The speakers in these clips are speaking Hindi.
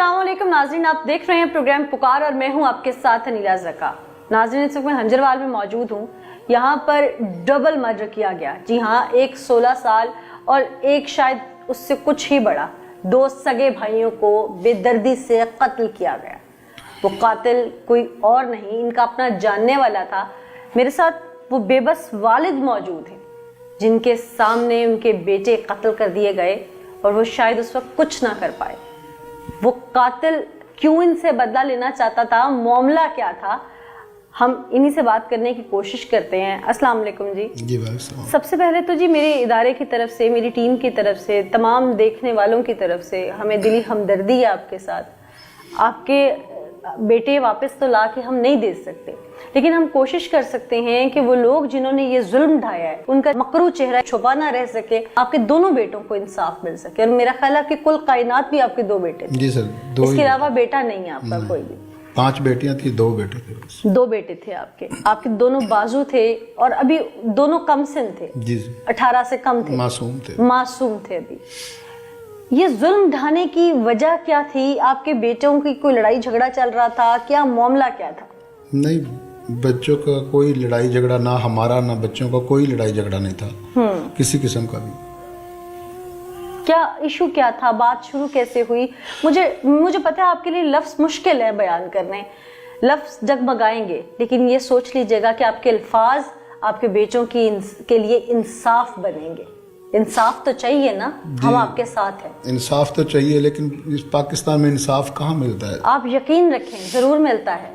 अस्सलाम वालेकुम नाज़रीन, आप देख रहे हैं प्रोग्राम पुकार और मैं हूं आपके साथ अनीला ज़का। नाज़रीन, इस वक्त मैं हंजरवाल में मौजूद हूं। यहां पर डबल मर्डर किया गया। जी हां, एक 16 साल और एक शायद उससे कुछ ही बड़ा, दो सगे भाइयों को बेदर्दी से कत्ल किया गया। वो कातिल कोई और नहीं, इनका अपना जानने वाला था। मेरे साथ वो बेबस वालिद मौजूद हैं जिनके सामने उनके बेटे कत्ल कर दिए गए और वो शायद उस वक्त कुछ ना कर पाए। वो कातिल क्यों इनसे बदला लेना चाहता था, मामला क्या था, हम इन्हीं से बात करने की कोशिश करते हैं। अस्सलाम वालेकुम जी। सबसे पहले तो जी मेरे इदारे की तरफ से, मेरी टीम की तरफ से, तमाम देखने वालों की तरफ से हमें दिली हमदर्दी है आपके साथ। आपके बेटे वापस तो ला के हम नहीं दे सकते, लेकिन हम कोशिश कर सकते हैं कि वो लोग जिन्होंने ये जुल्म ढाया है उनका मकरू चेहरा छुपा ना रह सके, आपके दोनों बेटों को इंसाफ मिल सके। और मेरा ख्याल है कि कुल कायनात भी आपके दो बेटे थे। जी सर, दो। इसके अलावा बेटा नहीं है आपका कोई भी? 5 बेटियां थी, 2 बेटे थे। 2 बेटे थे आपके दोनों बाजू थे और अभी दोनों कम सिन थे। जी, 18 से कम थे, मासूम थे अभी। ये जुल्म ढाने की वजह क्या थी? आपके बेटों की कोई लड़ाई झगड़ा चल रहा था, क्या मामला क्या था? नहीं, बच्चों का कोई लड़ाई झगड़ा, ना हमारा ना बच्चों का कोई लड़ाई झगड़ा नहीं था, किसी किस्म का भी। क्या इशू क्या था? बात शुरू कैसे हुई? मुझे पता है आपके लिए लफ्ज मुश्किल है बयान करने, लफ्ज जगमगाएंगे, लेकिन ये सोच लीजिएगा कि आपके अल्फाज आपके बेटों के लिए इंसाफ बनेंगे। इंसाफ तो चाहिए ना, हम आपके साथ हैं। इंसाफ तो चाहिए, लेकिन इस पाकिस्तान में इंसाफ कहाँ मिलता है? आप यकीन रखें, जरूर मिलता है।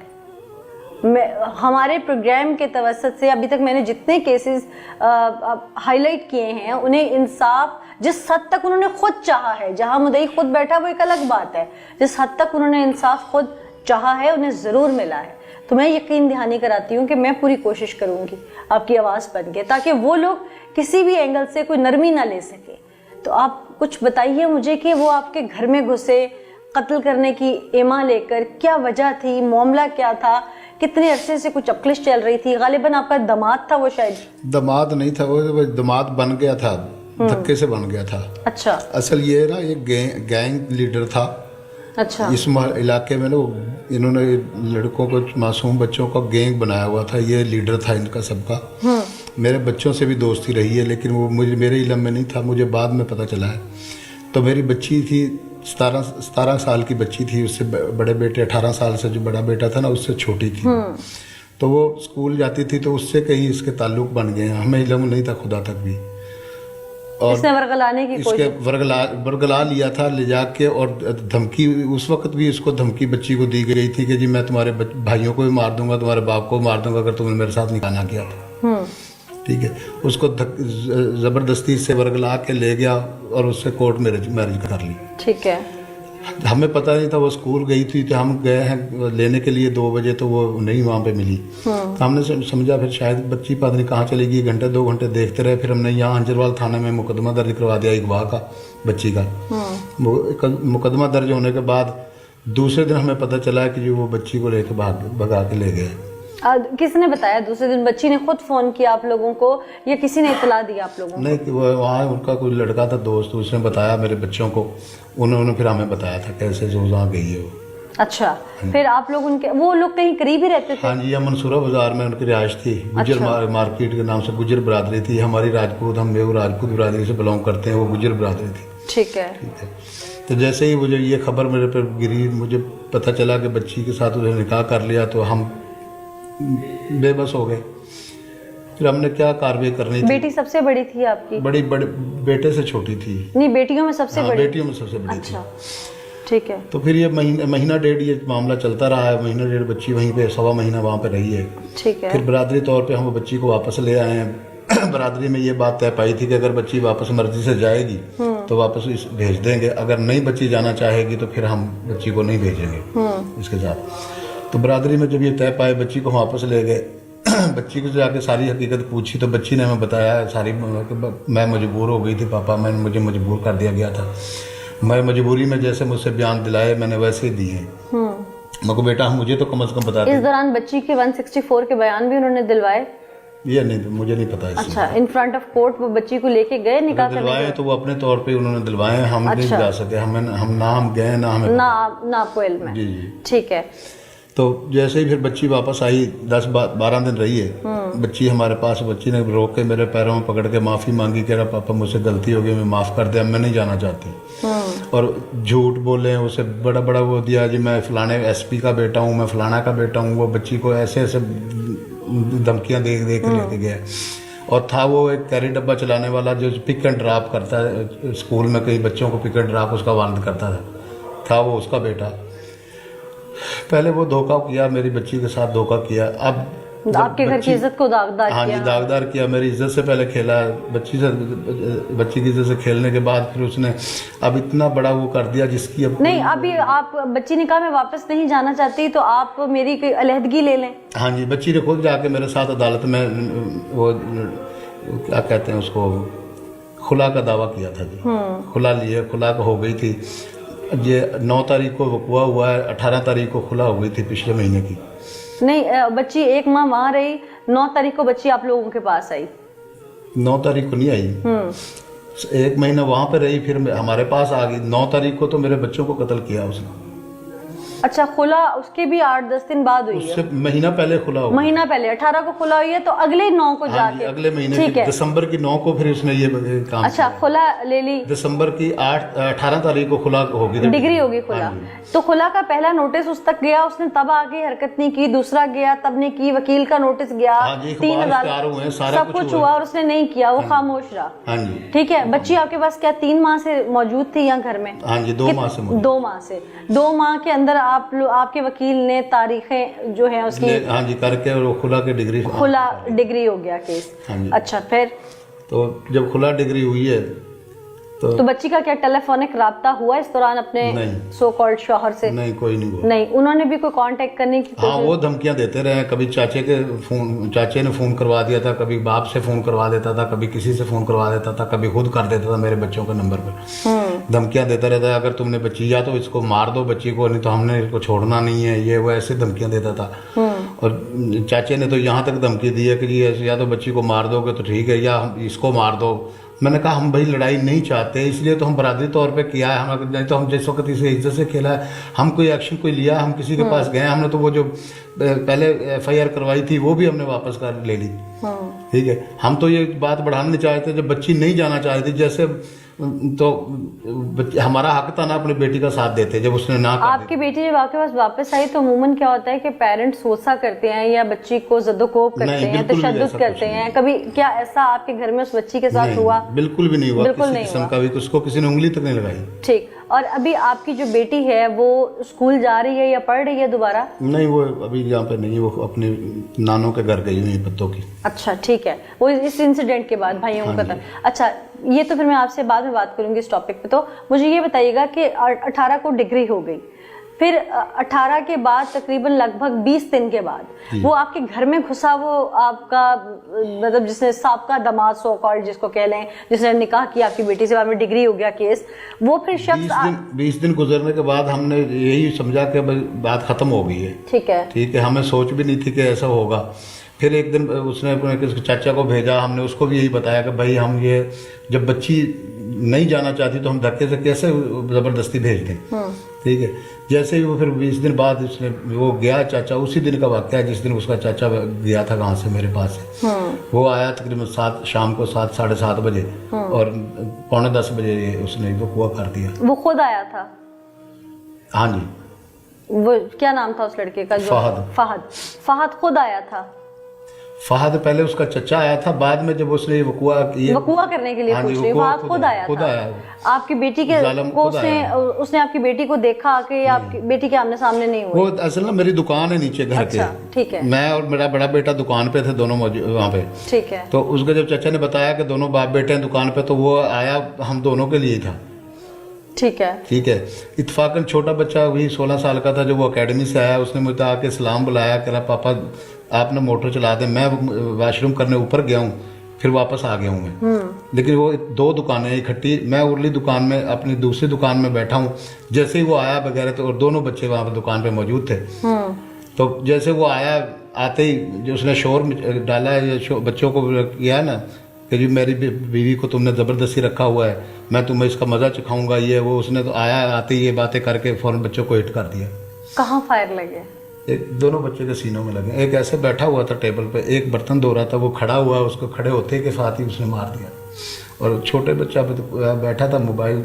हमारे प्रोग्राम के तवसत से अभी तक मैंने जितने केसेस हाईलाइट किए हैं, उन्हें इंसाफ जिस हद तक उन्होंने खुद चाहा है, जहां मुद्दई खुद बैठा वो एक अलग बात है, जिस हद तक उन्होंने इंसाफ खुद चाहा है उन्हें जरूर मिला है। तो मैं यकीन दहानी कराती हूँ कि मैं पूरी कोशिश करूंगी आपकी आवाज़ बन के, ताकि वो लोग किसी भी एंगल से कोई नरमी ना ले सके। तो आप कुछ बताइए मुझे कि वो आपके घर में घुसे कत्ल करने की एमा लेकर, क्या वजह थी, मामला क्या था, कितने अरसे से कुछ अक्लिश चल रही थी? गालिबन आपका दामाद था वो? शायद दामाद नहीं था वो दामाद बन गया था, धक्के से बन गया था। अच्छा। असल ये ना, ये गैंग लीडर था। अच्छा। इस इलाके में ना इन्होंने लड़कों को, मासूम बच्चों का गैंग बनाया हुआ था, ये लीडर था इनका सबका। मेरे बच्चों से भी दोस्ती रही है, लेकिन वो मेरे इल्म में नहीं था, मुझे बाद में पता चला है। तो मेरी बच्ची थी 17 साल की बच्ची थी, उससे बड़े बेटे 18 साल से जो बड़ा बेटा था ना उससे छोटी थी। तो वो स्कूल जाती थी, तो उससे कहीं इसके ताल्लुक बन गए हैं, हमें इल्म नहीं था खुदा तक भी। और इसने वर्गलाने की इसके वर्गला लिया था ले जाके, और धमकी उस वक्त भी इसको धमकी बच्ची को दी गई थी कि जी मैं तुम्हारे भाइयों को भी मार दूंगा, तुम्हारे बाप को मार दूंगा अगर तुमने मेरे साथ निकाह ना किया था। ठीक है, उसको जबरदस्ती से वर्गला के ले गया और उससे कोर्ट मैरिज कर ली। ठीक है। हमें पता नहीं था, वो स्कूल गई थी, तो हम गए हैं लेने के लिए 2 बजे, तो वो नहीं वहाँ पे मिली। तो हमने समझा फिर शायद बच्ची पता नहीं कहाँ चली गई, घंटे 2 घंटे देखते रहे। फिर हमने यहाँ हंजरवाल थाने में मुकदमा दर्ज करवा दिया अगवा का, बच्ची का। मुकदमा दर्ज होने के बाद दूसरे दिन हमें पता चला कि जो वो बच्ची को लेकर भगा के ले गए। किसने बताया? दूसरे दिन बच्ची ने खुद फोन किया आप लोगों को या किसी ने इतला दी आप लोगों को? नहीं, कि वहाँ उनका कोई लड़का था दोस्त, उसने बताया मेरे बच्चों को, उन्होंने फिर हमें बताया था कैसे जो वहाँ गई है वो। अच्छा, फिर आप लोग वो लोग कहीं करीब ही रहते थे? हाँ जी, मंसूरा बाजार में उनकी रिहाइश थी। गुजर मार्केट के नाम से गुजर बरादरी थी। हमारी राजपूत, हम राजपूत बरादरी से बिलोंग करते हैं, वो गुजर बरादरी थी। ठीक है। तो जैसे ही मुझे ये खबर मेरे पर गिरी, मुझे पता चला कि बच्ची के साथ उसने निकाह कर लिया, तो हम बेबस हो गए। फिर हमने क्या कार्रवाई करनी थी। बेटी सबसे बड़ी थी आपकी? बड़ी बेटे से छोटी थी। नहीं, बेटियों में सबसे बड़ी? बेटियों में सबसे बड़ी थी। ठीक है। तो फिर ये महीना डेढ़ ये मामला चलता रहा है। महीना डेढ़ बच्ची वहीं पे 1.25 महीना वहाँ पे रही है। ठीक है। फिर बरादरी तौर पे हम बच्ची को वापस ले आए हैं। बरादरी में ये बात तय पाई थी कि अगर बच्ची वापस मर्जी से जाएगी तो वापस भेज देंगे, अगर नहीं बच्ची जाना चाहेगी तो फिर हम बच्ची को नहीं भेजेंगे इसके साथ। तो बरादरी में जब ये तय पाए, बच्ची को वापस ले गए। बच्ची को जाके सारी हकीकत पूछी तो बच्ची ने हमें बताया सारी, मैं मजबूर हो गई थी पापा, मुझे मजबूर कर दिया गया था। मैं मजबूरी में जैसे मुझसे बयान दिलाए मैंने वैसे ही दिए। मैं को बेटा मुझे तो कम से कम बता। इस दौरान बच्ची के 164 के बयान भी उन्होंने दिलवाए? ये नहीं, मुझे नहीं पता इससे। अच्छा, इन फ्रंट ऑफ कोर्ट वो बच्ची को लेके गए निकाह करने? दिलवाए तो वो अपने तौर पे उन्होंने दिलवाए, हम नहीं जा सके, हम गए ना हमें ना आपको इल्म है। जी जी। ठीक है। तो जैसे ही फिर बच्ची वापस आई, 10-12 दिन रही है बच्ची हमारे पास। बच्ची ने रोक के मेरे पैरों में पकड़ के माफ़ी मांगी, कह रहा पापा मुझसे गलती हो गई, मैं माफ़ कर दे, अब मैं नहीं जाना चाहती। और झूठ बोले, उसे बड़ा बड़ा वो दिया जी मैं फलाने SP का बेटा हूँ, मैं फलाना का बेटा हूँ। वो बच्ची को ऐसे ऐसे धमकियाँ दे के लेके गया। और था वो एक कैरी डब्बा चलाने वाला जो पिक एंड ड्रॉप करता है स्कूल में, कई बच्चों को पिक एंड ड्रॉप उसका वालिद करता था वो उसका बेटा। पहले वो धोखा किया, मेरी बच्ची के साथ धोखा किया। अब आपके घर की इज्जत को दागदार हाँ किया। जी, दागदार किया। मेरी इज्जत से पहले खेला, बच्ची की इज्जत से खेलने के बाद फिर उसने अब इतना बड़ा वो कर दिया जिसकी अब नहीं, अभी आप बच्ची निकाह में वापस नहीं जाना चाहती तो आप मेरी कोई अलहदगी ले लें। हाँ जी, बच्ची ने खुद जाके मेरे साथ अदालत में वो क्या कहते हैं उसको, खुला का दावा किया था जी। खुला लिए, खुला हो गई थी। ये 9 तारीख को वक़ुआ हुआ है, 18 तारीख को खुला हो गई थी पिछले महीने की। नहीं, बच्ची 1 माह वहाँ रही, 9 तारीख को बच्ची आप लोगों के पास आई। 9 तारीख को नहीं आई, 1 महीना वहाँ पे रही, फिर हमारे पास आ गई। 9 तारीख को तो मेरे बच्चों को कत्ल किया उसने। अच्छा, खुला उसके भी 8-10 दिन बाद हुई है? उससे महीना पहले खुला हुआ, महीना पहले 18 को खुला हुई है, तो अगले 9 को जाके अगले महीने की दिसंबर की 9 को फिर उसने ये काम। अच्छा, खुला ले ली। दिसंबर की 18 तारीख को खुला होगी, डिग्री होगी खुला। तो खुला का पहला नोटिस उस तक गया, उसने तब आगे हरकत नहीं की। दूसरा गया, तब ने की। वकील का नोटिस गया, 3000 सब कुछ हुआ और उसने नहीं किया, वो खामोश रहा। हाँ जी। ठीक है। बच्ची आपके पास क्या 3 माह से मौजूद थी यहाँ घर में? हाँ जी, 2 माह से। 2 माह से। 2 माह के अंदर आपके वकील ने तारीखें जो है उसकी हाँ जी करके और खुला के डिग्री, खुला डिग्री हो गया केस। हाँ जी। अच्छा, फिर तो जब खुला डिग्री हुई है तो बच्ची का क्या टेलीफोनिक राब्ता हुआ इस दौरान अपने सो कॉल्ड शौहर से? नहीं, कोई नहीं हुआ। नहीं, उन्होंने भी कोई कांटेक्ट करने की? हाँ, वो धमकियां देते रहे। कभी चाचे ने फोन करवा दिया था, कभी बाप से फोन करवा देता था, कभी किसी से फोन करवा देता था, कभी खुद कर देता था मेरे बच्चों के नंबर पर। धमकियां देता रहता है, अगर तुमने बच्ची, या तो इसको मार दो बच्ची को, नहीं तो हमने इसको छोड़ना नहीं है, ये वो ऐसे धमकियां देता था। और चाचे ने तो यहाँ तक धमकी दी है कि जी या तो बच्ची को मार दोगे तो ठीक है, या इसको मार दो। मैंने कहा हम भाई लड़ाई नहीं चाहते, इसलिए तो हम बरादरी तौर पे किया है। हम नहीं तो हम जिस वक्त इसे इज्जत से खेला है, हम कोई एक्शन कोई लिया, हम किसी के पास गए, हमने तो वो जो पहले FIR करवाई थी वो भी हमने वापस कर ले ली। ठीक है, हम तो ये बात बढ़ाना नहीं चाहते। जब बच्ची नहीं जाना चाह रही थी, जैसे तो हमारा हक था ना अपनी बेटी का साथ देते। जब उसने ना आपकी बेटी जब आपके पास वापस आई तो अमूमन क्या होता है कि पेरेंट्स सोचा करते हैं या बच्ची को ज़दोकोब करते हैं, तशद्दुद करते हैं। कभी क्या ऐसा आपके घर में उस बच्ची के साथ हुआ? बिल्कुल भी नहीं हुआ, किसी किस्म का भी। उसको किसी ने उंगली तक नहीं लगाई। ठीक। और अभी आपकी जो बेटी है वो स्कूल जा रही है या पढ़ रही है दोबारा? नहीं, वो अभी यहाँ पे नहीं है, वो अपने नानों के घर गई हुई है पत्तों की। अच्छा, ठीक है। वो इस इंसिडेंट के बाद भाइयों को पता। अच्छा, ये तो फिर मैं आपसे बाद में बात करूंगी इस टॉपिक पे। तो मुझे ये बताइएगा कि 18 को डिग्री हो गई, फिर 18 के बाद तकरीबन लगभग 20 दिन के बाद वो आपके घर में घुसा, वो आपका मतलब जिसने साबका दामाद सो कॉल्ड जिसको कह लें, जिसने निकाह किया आपकी बेटी से, बाद में डिग्री हो गया केस, वो फिर शख्स 20 दिन गुजरने के बाद हमने यही समझा कि बात खत्म हो गई है। ठीक है, ठीक है। हमें सोच भी नहीं थी कि ऐसा होगा। फिर एक दिन उसने अपने चाचा को भेजा, हमने उसको भी यही बताया कि भाई हम ये जब बच्ची नहीं जाना चाहती तो हम धक्के से कैसे ज़बरदस्ती भेज दें। ठीक है। जैसे ही वो फिर 20 दिन बाद उसने वो गया चाचा, उसी दिन का वाक़या जिस दिन उसका चाचा गया था वहाँ से मेरे पास से। वो आया तकरीबन 7 शाम को 7 साढ़े 7 बजे और 9:45 बजे उसने वो कुआ कर दिया। वो खुद आया था? हाँ जी। वो क्या नाम था उस लड़के का? फहद खुद आया था? फहद पहले उसका चचा आया था, बाद में जब उसने वकुआ करने के लिए पूछ रही, फहद खुद आया था। आपकी बेटी के को उसने आपकी बेटी को देखा कि आपकी बेटी के आमने सामने नहीं हुई? वो असल ना मेरी दुकान है नीचे घर के। ठीक है। मैं और मेरा बड़ा बेटा दुकान पे थे, दोनों वहाँ पे। ठीक है। तो उसका जब चाचा ने बताया कि दोनों बाप बेटे हैं दुकान पे, तो वो आया हम दोनों के लिए था। ठीक है। ठीक है। इत्तेफाकन छोटा बच्चा वही 16 साल का था, जो वो अकेडमी से आया, उसने मुझे आके सलाम बुलाया, कह रहा पापा आपने मोटर चला दे। मैं वॉशरूम करने ऊपर गया हूँ, फिर वापस आ गया हूँ मैं। लेकिन वो 2 दुकानें इकट्ठी, मैं उरली दुकान में अपनी दूसरी दुकान में बैठा हूँ। जैसे ही वो आया वगैरह तो और दोनों बच्चे वहाँ पर दुकान पे मौजूद थे। तो जैसे वो आया, आते ही जो उसने शोर डाला है, बच्चों को किया ना कि जी मेरी बीवी को तुमने ज़बरदस्ती रखा हुआ है, मैं तुम्हें इसका मज़ा चखाऊंगा, ये वो, उसने तो आया आते ही ये बातें करके फ़ौरन बच्चों को हिट कर दिया। कहाँ फायर लगे? एक दोनों बच्चे के सीनों में लगे। एक ऐसे बैठा हुआ था टेबल पे, एक बर्तन धो रहा था, वो खड़ा हुआ, उसको खड़े होते के साथ ही उसने मार दिया। और छोटे बच्चा पे तो बैठा था, मोबाइल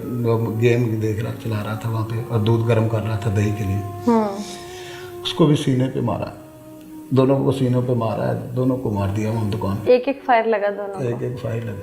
गेम देख रहा, चला रहा था वहाँ पे, और दूध गर्म कर रहा था दही के लिए। उसको भी सीने पे मारा, दोनों को सीनों पे मारा है, दोनों को मार दिया वहाँ दुकान। एक एक फायर लगा दोनों को? एक एक फायर लगा।